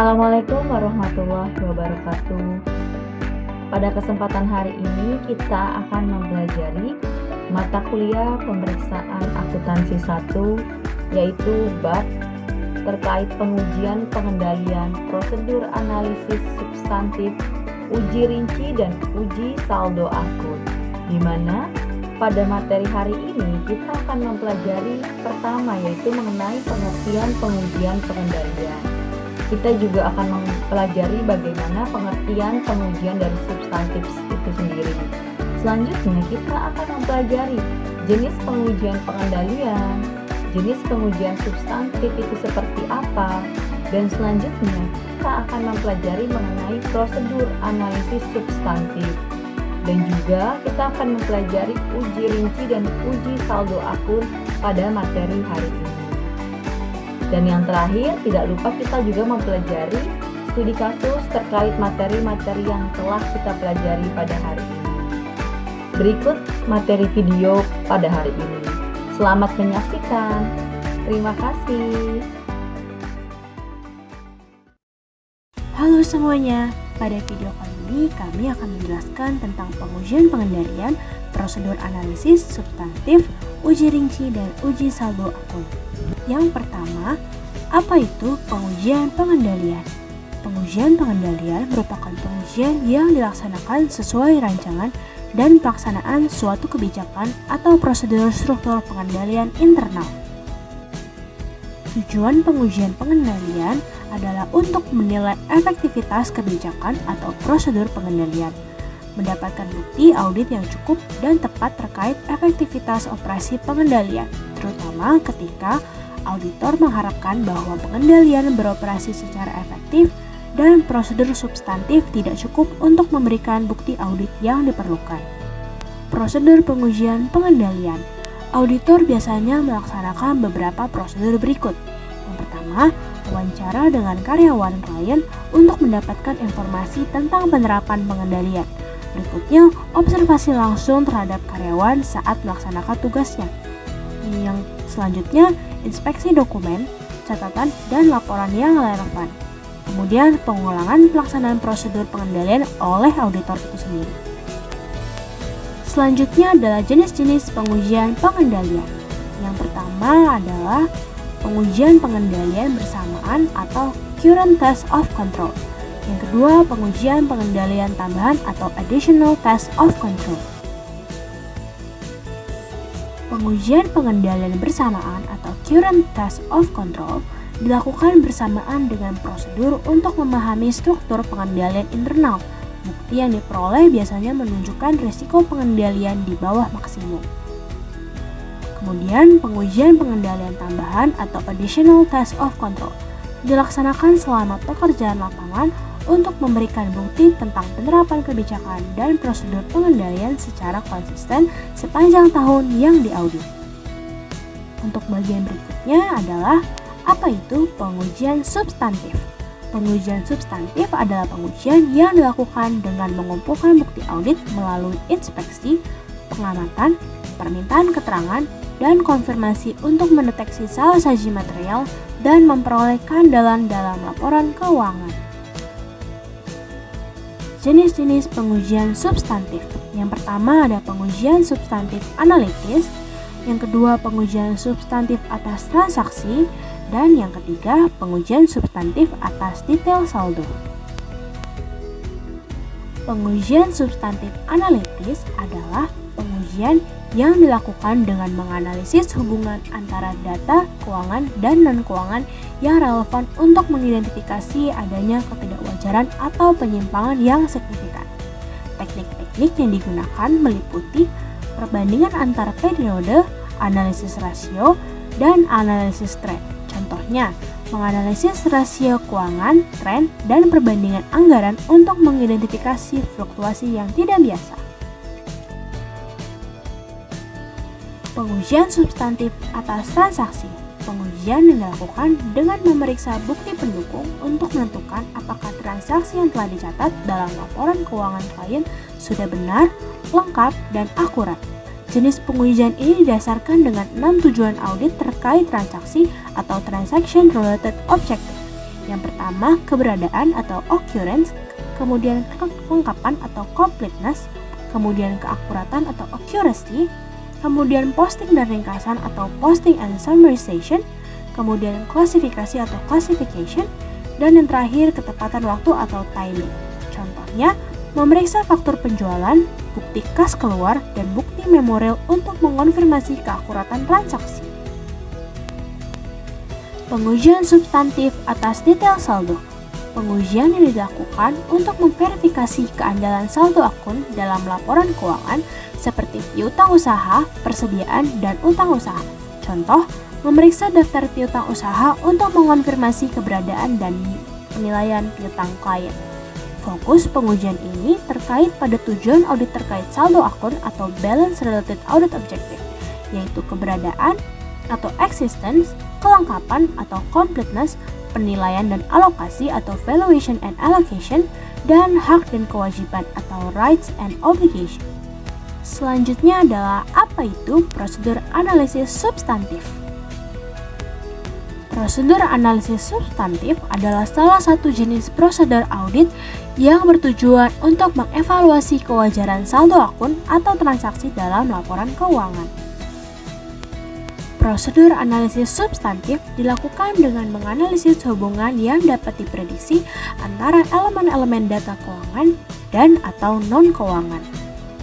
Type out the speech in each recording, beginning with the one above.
Assalamualaikum warahmatullahi wabarakatuh. Pada kesempatan hari ini kita akan mempelajari mata kuliah pemeriksaan akuntansi 1, yaitu bab terkait pengujian pengendalian prosedur analisis substantif, uji rinci dan uji saldo akun, di mana pada materi hari ini kita akan mempelajari pertama, yaitu mengenai pengertian pengujian pengendalian. Kita juga akan mempelajari bagaimana pengertian pengujian dari substantif itu sendiri. Selanjutnya kita akan mempelajari jenis pengujian pengendalian, jenis pengujian substantif itu seperti apa, dan selanjutnya kita akan mempelajari mengenai prosedur analisis substantif. Dan juga kita akan mempelajari uji rinci dan uji saldo akun pada materi hari ini. Dan yang terakhir, tidak lupa kita juga mempelajari studi kasus terkait materi-materi yang telah kita pelajari pada hari ini. Berikut materi video pada hari ini. Selamat menyaksikan. Terima kasih. Halo semuanya, pada video kali ini kami akan menjelaskan tentang pengujian pengendalian, prosedur analisis substantif, uji rinci, dan uji saldo akun. Yang pertama, apa itu pengujian pengendalian? Pengujian pengendalian merupakan pengujian yang dilaksanakan sesuai rancangan dan pelaksanaan suatu kebijakan atau prosedur struktur pengendalian internal. Tujuan pengujian pengendalian adalah untuk menilai efektivitas kebijakan atau prosedur pengendalian, mendapatkan bukti audit yang cukup dan tepat terkait efektivitas operasi pengendalian, terutama ketika auditor mengharapkan bahwa pengendalian beroperasi secara efektif dan prosedur substantif tidak cukup untuk memberikan bukti audit yang diperlukan. Prosedur pengujian pengendalian. Auditor biasanya melaksanakan beberapa prosedur berikut. Yang pertama, wawancara dengan karyawan klien untuk mendapatkan informasi tentang penerapan pengendalian. Berikutnya, observasi langsung terhadap karyawan saat melaksanakan tugasnya. Yang selanjutnya, inspeksi dokumen, catatan, dan laporan yang relevan. Kemudian, pengulangan pelaksanaan prosedur pengendalian oleh auditor itu sendiri. Selanjutnya adalah jenis-jenis pengujian pengendalian. Yang pertama adalah pengujian pengendalian bersamaan atau current test of control. Yang kedua, pengujian pengendalian tambahan atau additional test of control. Pengujian pengendalian bersamaan atau current test of control dilakukan bersamaan dengan prosedur untuk memahami struktur pengendalian internal. Bukti yang diperoleh biasanya menunjukkan risiko pengendalian di bawah maksimum. Kemudian, pengujian pengendalian tambahan atau additional test of control dilaksanakan selama pekerjaan lapangan untuk memberikan bukti tentang penerapan kebijakan dan prosedur pengendalian secara konsisten sepanjang tahun yang diaudit. Untuk bagian berikutnya adalah apa itu pengujian substantif. Pengujian substantif adalah pengujian yang dilakukan dengan mengumpulkan bukti audit melalui inspeksi, pengamatan, permintaan keterangan, dan konfirmasi untuk mendeteksi salah saji material dan memperoleh keandalan dalam laporan keuangan. Jenis-jenis pengujian substantif. Yang pertama ada pengujian substantif analitis, yang kedua pengujian substantif atas transaksi, dan yang ketiga pengujian substantif atas detail saldo. Pengujian substantif analitis adalah pengujian yang dilakukan dengan menganalisis hubungan antara data keuangan dan non-keuangan yang relevan untuk mengidentifikasi adanya ketidakwajaran atau penyimpangan yang signifikan. Teknik-teknik yang digunakan meliputi perbandingan antara periode, analisis rasio, dan analisis tren. Contohnya, menganalisis rasio keuangan, tren, dan perbandingan anggaran untuk mengidentifikasi fluktuasi yang tidak biasa. Pengujian substantif atas transaksi. Pengujian yang dilakukan dengan memeriksa bukti pendukung untuk menentukan apakah transaksi yang telah dicatat dalam laporan keuangan klien sudah benar, lengkap, dan akurat. Jenis pengujian ini didasarkan dengan 6 tujuan audit terkait transaksi atau transaction related objective, Yang pertama, keberadaan atau occurrence, kemudian kelengkapan atau completeness, kemudian keakuratan atau accuracy, kemudian posting dan ringkasan atau posting and summarization, kemudian klasifikasi atau classification, dan yang terakhir ketepatan waktu atau timing. Contohnya, memeriksa faktur penjualan, bukti kas keluar, dan bukti memorial untuk mengonfirmasi keakuratan transaksi. Pengujian substantif atas detail saldo. Pengujian yang dilakukan untuk memverifikasi keandalan saldo akun dalam laporan keuangan seperti piutang usaha, persediaan, dan utang usaha. Contoh, memeriksa daftar piutang usaha untuk mengonfirmasi keberadaan dan penilaian piutang klien. Fokus pengujian ini terkait pada tujuan audit terkait saldo akun atau balance related audit objective, yaitu keberadaan atau existence, kelengkapan atau completeness, penilaian dan alokasi atau valuation and allocation, dan hak dan kewajiban atau rights and obligation. Selanjutnya adalah apa itu prosedur analisis substantif. Prosedur analisis substantif adalah salah satu jenis prosedur audit yang bertujuan untuk mengevaluasi kewajaran saldo akun atau transaksi dalam laporan keuangan. Prosedur analisis substantif dilakukan dengan menganalisis hubungan yang dapat diprediksi antara elemen-elemen data keuangan dan atau non-keuangan.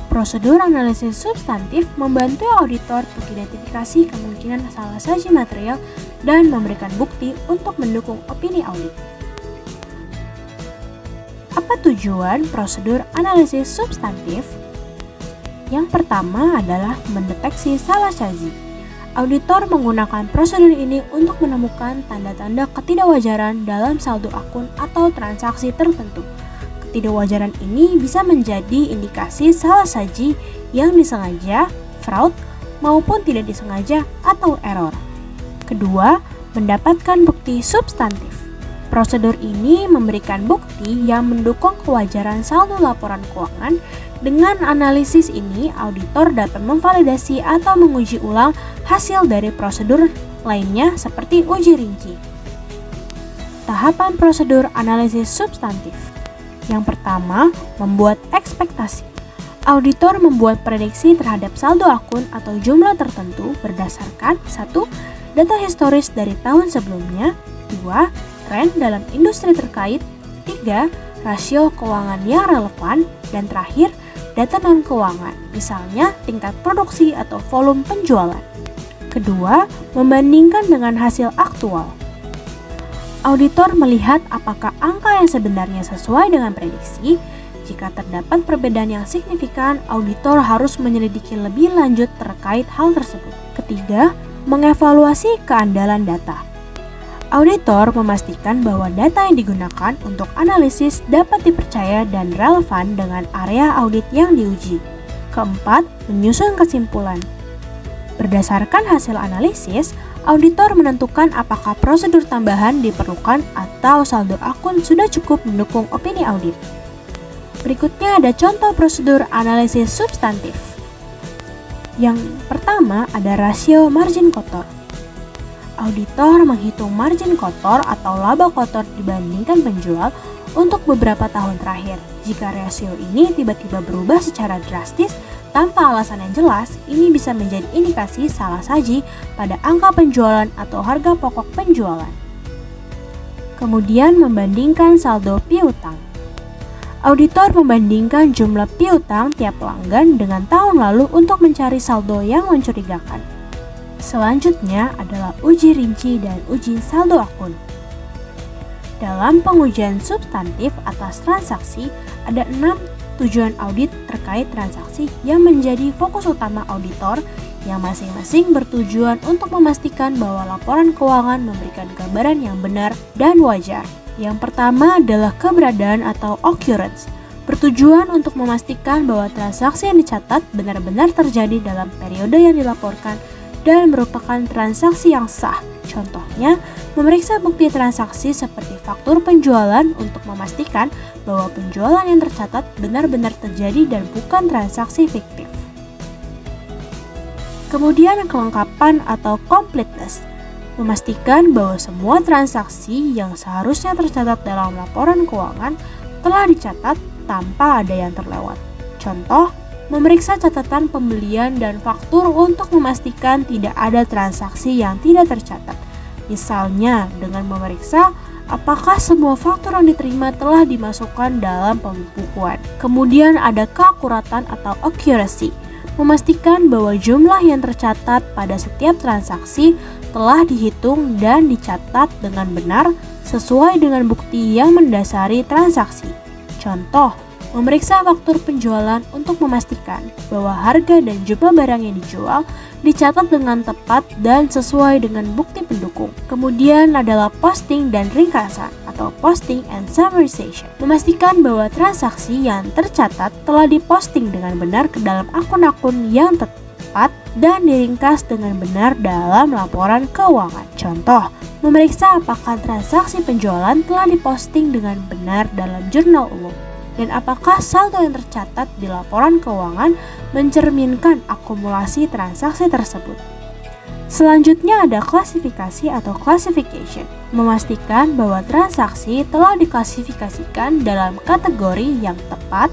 Prosedur analisis substantif membantu auditor mengidentifikasi kemungkinan salah saji material dan memberikan bukti untuk mendukung opini audit. Apa tujuan prosedur analisis substantif? Yang pertama adalah mendeteksi salah saji. Auditor menggunakan prosedur ini untuk menemukan tanda-tanda ketidakwajaran dalam saldo akun atau transaksi tertentu. Ketidakwajaran ini bisa menjadi indikasi salah saji yang disengaja, fraud, maupun tidak disengaja atau error. Kedua, mendapatkan bukti substantif. Prosedur ini memberikan bukti yang mendukung kewajaran saldo laporan keuangan. Dengan analisis ini, auditor dapat memvalidasi atau menguji ulang hasil dari prosedur lainnya seperti uji rinci. Tahapan prosedur analisis substantif. Yang pertama, membuat ekspektasi. Auditor membuat prediksi terhadap saldo akun atau jumlah tertentu berdasarkan 1. Data historis dari tahun sebelumnya, 2. Tren dalam industri terkait, 3. Rasio keuangan yang relevan, dan terakhir, data non-keuangan, misalnya tingkat produksi atau volume penjualan. Kedua, membandingkan dengan hasil aktual. Auditor melihat apakah angka yang sebenarnya sesuai dengan prediksi. Jika terdapat perbedaan yang signifikan, auditor harus menyelidiki lebih lanjut terkait hal tersebut. Ketiga, mengevaluasi keandalan data. Auditor memastikan bahwa data yang digunakan untuk analisis dapat dipercaya dan relevan dengan area audit yang diuji. Keempat, menyusun kesimpulan. Berdasarkan hasil analisis, auditor menentukan apakah prosedur tambahan diperlukan atau saldo akun sudah cukup mendukung opini audit. Berikutnya ada contoh prosedur analisis substantif. Yang pertama ada rasio margin kotor. Auditor menghitung margin kotor atau laba kotor dibandingkan penjual untuk beberapa tahun terakhir. Jika rasio ini tiba-tiba berubah secara drastis tanpa alasan yang jelas, ini bisa menjadi indikasi salah saji pada angka penjualan atau harga pokok penjualan. Kemudian membandingkan saldo piutang. Auditor membandingkan jumlah piutang tiap pelanggan dengan tahun lalu untuk mencari saldo yang mencurigakan. Selanjutnya adalah uji rinci dan uji saldo akun. Dalam pengujian substantif atas transaksi, ada 6 tujuan audit terkait transaksi yang menjadi fokus utama auditor, yang masing-masing bertujuan untuk memastikan bahwa laporan keuangan memberikan gambaran yang benar dan wajar. Yang pertama adalah keberadaan atau occurrence, bertujuan untuk memastikan bahwa transaksi yang dicatat benar-benar terjadi dalam periode yang dilaporkan dan merupakan transaksi yang sah. Contohnya, memeriksa bukti transaksi seperti faktur penjualan untuk memastikan bahwa penjualan yang tercatat benar-benar terjadi dan bukan transaksi fiktif. Kemudian kelengkapan atau completeness, Memastikan bahwa semua transaksi yang seharusnya tercatat dalam laporan keuangan telah dicatat tanpa ada yang terlewat. Contoh, memeriksa catatan pembelian dan faktur untuk memastikan tidak ada transaksi yang tidak tercatat. Misalnya, dengan memeriksa apakah semua faktur yang diterima telah dimasukkan dalam pembukuan. Kemudian ada keakuratan atau accuracy, memastikan bahwa jumlah yang tercatat pada setiap transaksi telah dihitung dan dicatat dengan benar sesuai dengan bukti yang mendasari transaksi. Contoh, memeriksa faktur penjualan untuk memastikan bahwa harga dan jumlah barang yang dijual dicatat dengan tepat dan sesuai dengan bukti pendukung. Kemudian adalah posting dan ringkasan atau posting and summarization. Memastikan bahwa transaksi yang tercatat telah diposting dengan benar ke dalam akun-akun yang tepat dan diringkas dengan benar dalam laporan keuangan. Contoh, memeriksa apakah transaksi penjualan telah diposting dengan benar dalam jurnal umum. Dan apakah saldo yang tercatat di laporan keuangan mencerminkan akumulasi transaksi tersebut. Selanjutnya ada klasifikasi atau classification, memastikan bahwa transaksi telah diklasifikasikan dalam kategori yang tepat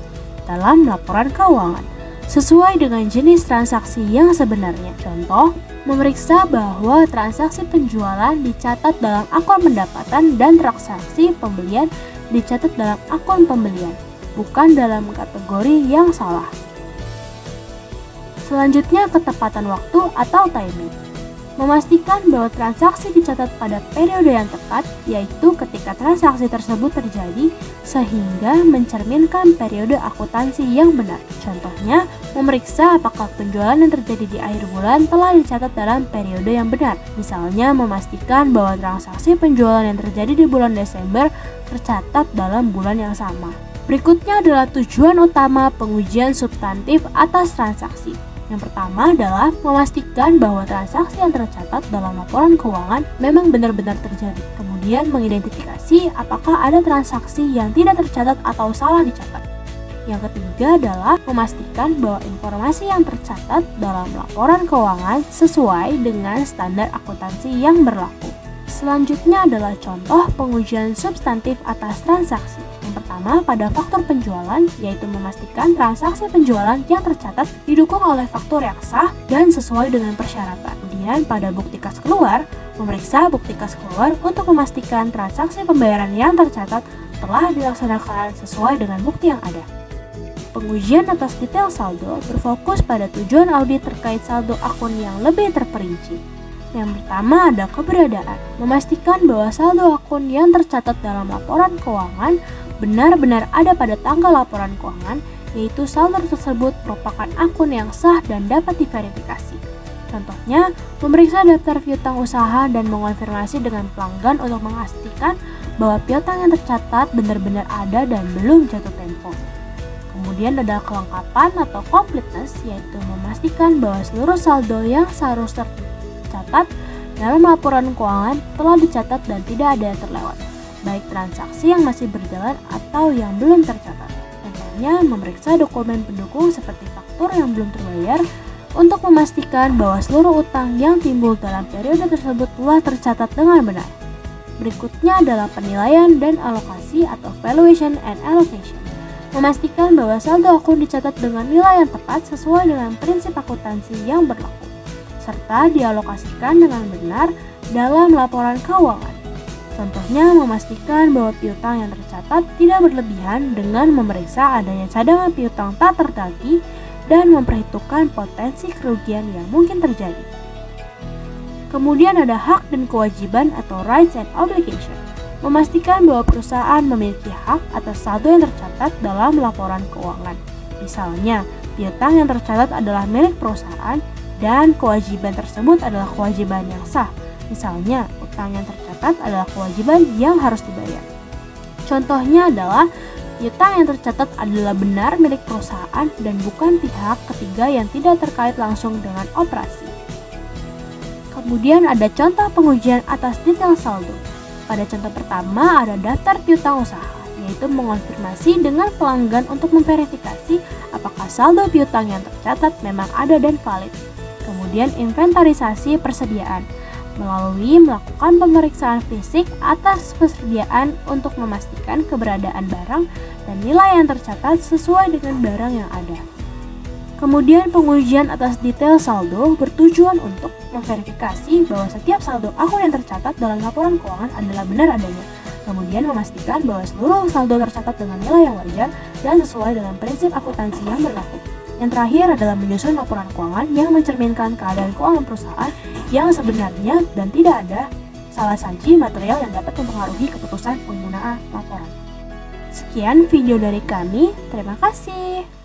dalam laporan keuangan, sesuai dengan jenis transaksi yang sebenarnya. Contoh, memeriksa bahwa transaksi penjualan dicatat dalam akun pendapatan dan transaksi pembelian dicatat dalam akun pembelian, bukan dalam kategori yang salah. Selanjutnya, ketepatan waktu atau timing. Memastikan bahwa transaksi dicatat pada periode yang tepat, yaitu ketika transaksi tersebut terjadi, sehingga mencerminkan periode akuntansi yang benar. Contohnya, memeriksa apakah penjualan yang terjadi di akhir bulan telah dicatat dalam periode yang benar. Misalnya, memastikan bahwa transaksi penjualan yang terjadi di bulan Desember tercatat dalam bulan yang sama. Berikutnya adalah tujuan utama pengujian substantif atas transaksi. Yang pertama adalah memastikan bahwa transaksi yang tercatat dalam laporan keuangan memang benar-benar terjadi. Kemudian mengidentifikasi apakah ada transaksi yang tidak tercatat atau salah dicatat. Yang ketiga adalah memastikan bahwa informasi yang tercatat dalam laporan keuangan sesuai dengan standar akuntansi yang berlaku. Selanjutnya adalah contoh pengujian substantif atas transaksi. Yang pertama pada faktur penjualan, yaitu memastikan transaksi penjualan yang tercatat didukung oleh faktur yang sah dan sesuai dengan persyaratan. Kemudian pada bukti kas keluar, memeriksa bukti kas keluar untuk memastikan transaksi pembayaran yang tercatat telah dilaksanakan sesuai dengan bukti yang ada. Pengujian atas detail saldo berfokus pada tujuan audit terkait saldo akun yang lebih terperinci. Yang pertama ada keberadaan, memastikan bahwa saldo akun yang tercatat dalam laporan keuangan benar-benar ada pada tanggal laporan keuangan, yaitu saldo tersebut merupakan akun yang sah dan dapat diverifikasi. Contohnya, memeriksa daftar piutang usaha dan mengonfirmasi dengan pelanggan untuk memastikan bahwa piutang yang tercatat benar-benar ada dan belum jatuh tempo. Kemudian ada kelengkapan atau completeness, yaitu memastikan bahwa seluruh saldo yang seharusnya tercatat dalam laporan keuangan telah dicatat dan tidak ada yang terlewat, baik transaksi yang masih berjalan atau yang belum tercatat. Contohnya, memeriksa dokumen pendukung seperti faktur yang belum terbayar untuk memastikan bahwa seluruh utang yang timbul dalam periode tersebut telah tercatat dengan benar. Berikutnya adalah penilaian dan alokasi atau valuation and allocation. Memastikan bahwa saldo akun dicatat dengan nilai yang tepat sesuai dengan prinsip akuntansi yang berlaku, serta dialokasikan dengan benar dalam laporan keuangan. Contohnya, memastikan bahwa piutang yang tercatat tidak berlebihan dengan memeriksa adanya cadangan piutang tak terdagih dan memperhitungkan potensi kerugian yang mungkin terjadi. Kemudian ada hak dan kewajiban atau rights and obligation. Memastikan bahwa perusahaan memiliki hak atas saldo yang tercatat dalam laporan keuangan. Misalnya, piutang yang tercatat adalah milik perusahaan dan kewajiban tersebut adalah kewajiban yang sah. Misalnya, utang yang tercatat adalah kewajiban yang harus dibayar. Contohnya adalah piutang yang tercatat adalah benar milik perusahaan dan bukan pihak ketiga yang tidak terkait langsung dengan operasi. Kemudian ada contoh pengujian atas detail saldo. Pada contoh pertama ada daftar piutang usaha, yaitu mengonfirmasi dengan pelanggan untuk memverifikasi apakah saldo piutang yang tercatat memang ada dan valid. Kemudian inventarisasi persediaan. melalui melakukan pemeriksaan fisik atas persediaan untuk memastikan keberadaan barang dan nilai yang tercatat sesuai dengan barang yang ada. Kemudian pengujian atas detail saldo bertujuan untuk memverifikasi bahwa setiap saldo akun yang tercatat dalam laporan keuangan adalah benar adanya. Kemudian memastikan bahwa seluruh saldo tercatat dengan nilai yang wajar dan sesuai dengan prinsip akuntansi yang berlaku. Yang terakhir adalah menyusun laporan keuangan yang mencerminkan keadaan keuangan perusahaan yang sebenarnya dan tidak ada salah saji material yang dapat mempengaruhi keputusan penggunaan laporan. Sekian video dari kami, terima kasih.